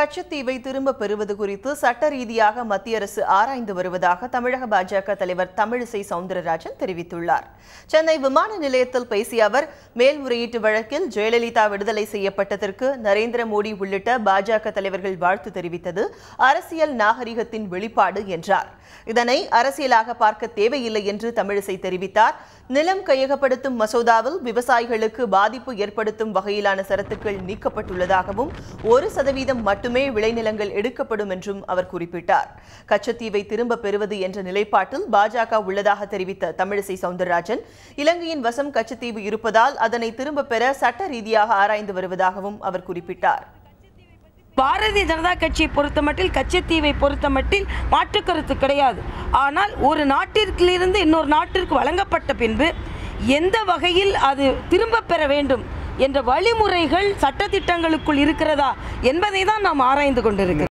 கச்சத்தீவை திரும்ப பெறுவது குறித்து சட்ட ரீதியாக மத்திய அரசு ஆராய்ந்து வருவதாக தமிழக பாஜக தலைவர் தமிழிசை சவுந்தரராஜன் தெரிவித்துள்ளார். சென்னை விமான நிலையத்தில் பேசிய அவர், மேல்முறையீட்டு வழக்கில் ஜெயலலிதா விடுதலை செய்யப்பட்டதற்கு நரேந்திர மோடி உள்ளிட்ட பாஜக தலைவர்கள் வாழ்த்து தெரிவித்தது அரசியல் நாகரிகத்தின் வெளிப்பாடு என்றார். இதனை அரசியலாக பார்க்க தேவையில்லை என்று தமிழிசை தெரிவித்தார். நிலம் கையகப்படுத்தும் மசோதாவில் விவசாயிகளுக்கு பாதிப்பு ஏற்படுத்தும் வகையிலான சரத்துக்கள் நீக்கப்பட்டுள்ளதாகவும் 1% மட்டுமே விளைநிலங்கள் எடுக்கப்படும் என்றும் அவர் குறிப்பிட்டார். கச்சத்தீவை திரும்ப பெறுவது என்ற நிலைப்பாட்டில் பாஜக உள்ளதாக தெரிவித்த தமிழிசை சவுந்தரராஜன், இலங்கையின் வசம் கச்சத்தீவு இருப்பதால் அதனை திரும்ப பெற சட்ட ரீதியாக ஆராய்ந்து வருவதாகவும் அவர் குறிப்பிட்டார். பாரதிய ஜனதா கட்சியை பொறுத்தமட்டில் கச்சத்தீவை பொறுத்தமட்டில் மாற்று கருத்து கிடையாது. ஆனால் ஒரு நாட்டிற்கிலிருந்து இன்னொரு நாட்டிற்கு வழங்கப்பட்ட பின்பு எந்த வகையில் அது திரும்ப பெற வேண்டும் என்ற வழிமுறைகள் சட்டத்திட்டங்களுக்குள் இருக்கிறதா என்பதை தான் நாம் ஆராய்ந்து கொண்டிருக்கிறோம்.